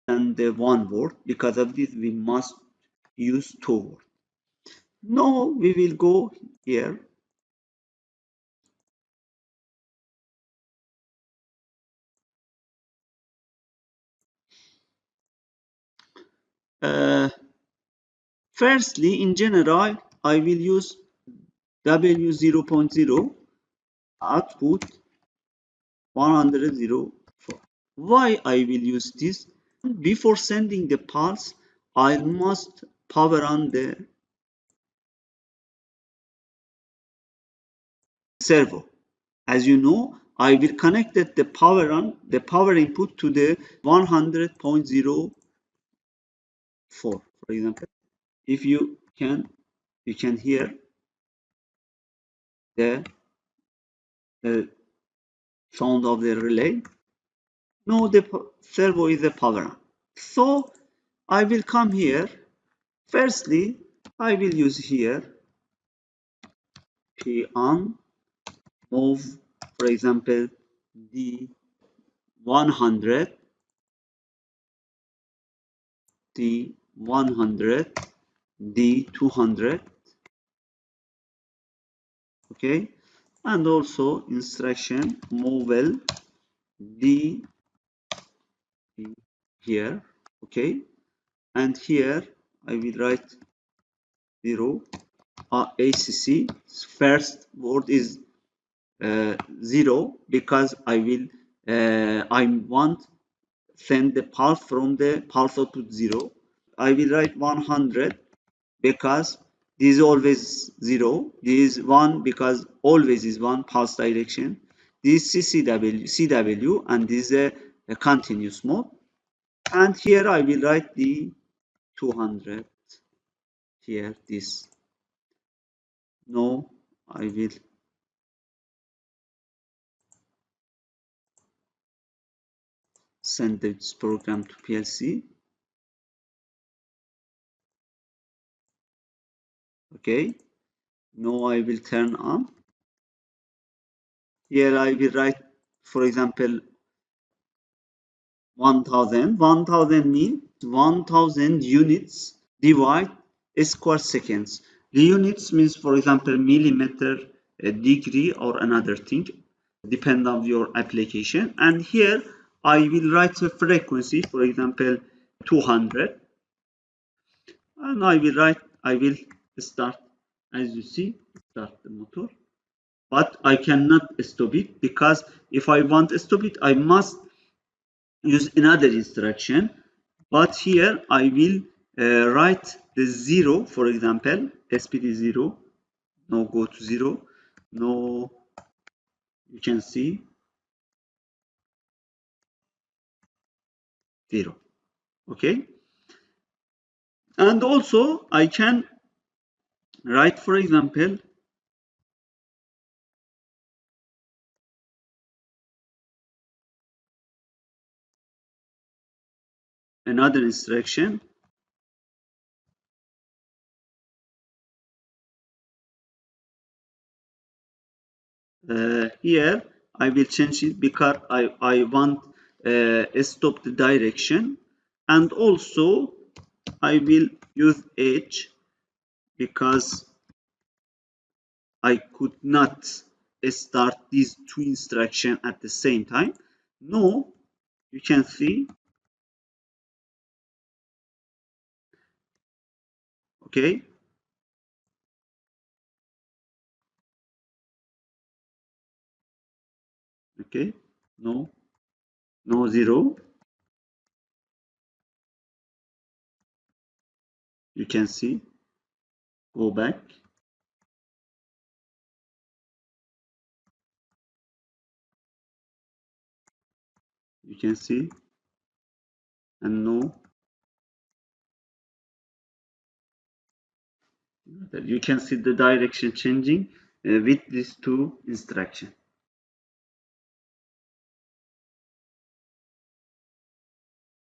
than the one word. Because of this, we must use two words. Now we will go here. Firstly, in general, I will use W0.0 output 104. Why I will use this? Before sending the pulse, I must power on the servo. As you know, I will connect the power input to the 100.04. For example, if you can hear the sound of the relay. No, the servo is a power on. So I will come here. Firstly, I will use here P on move, for example, D100, D100, D200. Okay, and also instruction move D here. Okay, and here I will write 0 ACC. First word is 0 because I want send the pulse from the pulse output 0. I will write 100 because this is always 0. This is 1 because always is 1 pulse direction. This is CW, and this is a continuous mode. And here I will write the 200 here. This. No, I will send this program to PLC. Okay, now I will turn on. Here I will write, for example, 1000. 1000 means 1000 units divide square seconds. The units means, for example, millimeter, degree, or another thing, depend on your application. And here I will write a frequency, for example, 200. And I will start, as you see, start the motor. But I cannot stop it, because if I want to stop it, I must use another instruction. But here I will write the 0, for example, SPD 0. Now go to 0. Now you can see 0. Okay. And also I can write, for example, another instruction. Here I will change it because I want stop the direction, and also I will use H because I could not start these two instructions at the same time. No, you can see. Okay. Okay. No. No 0. You can see. Go back. You can see. And no. You can see the direction changing with these two instructions.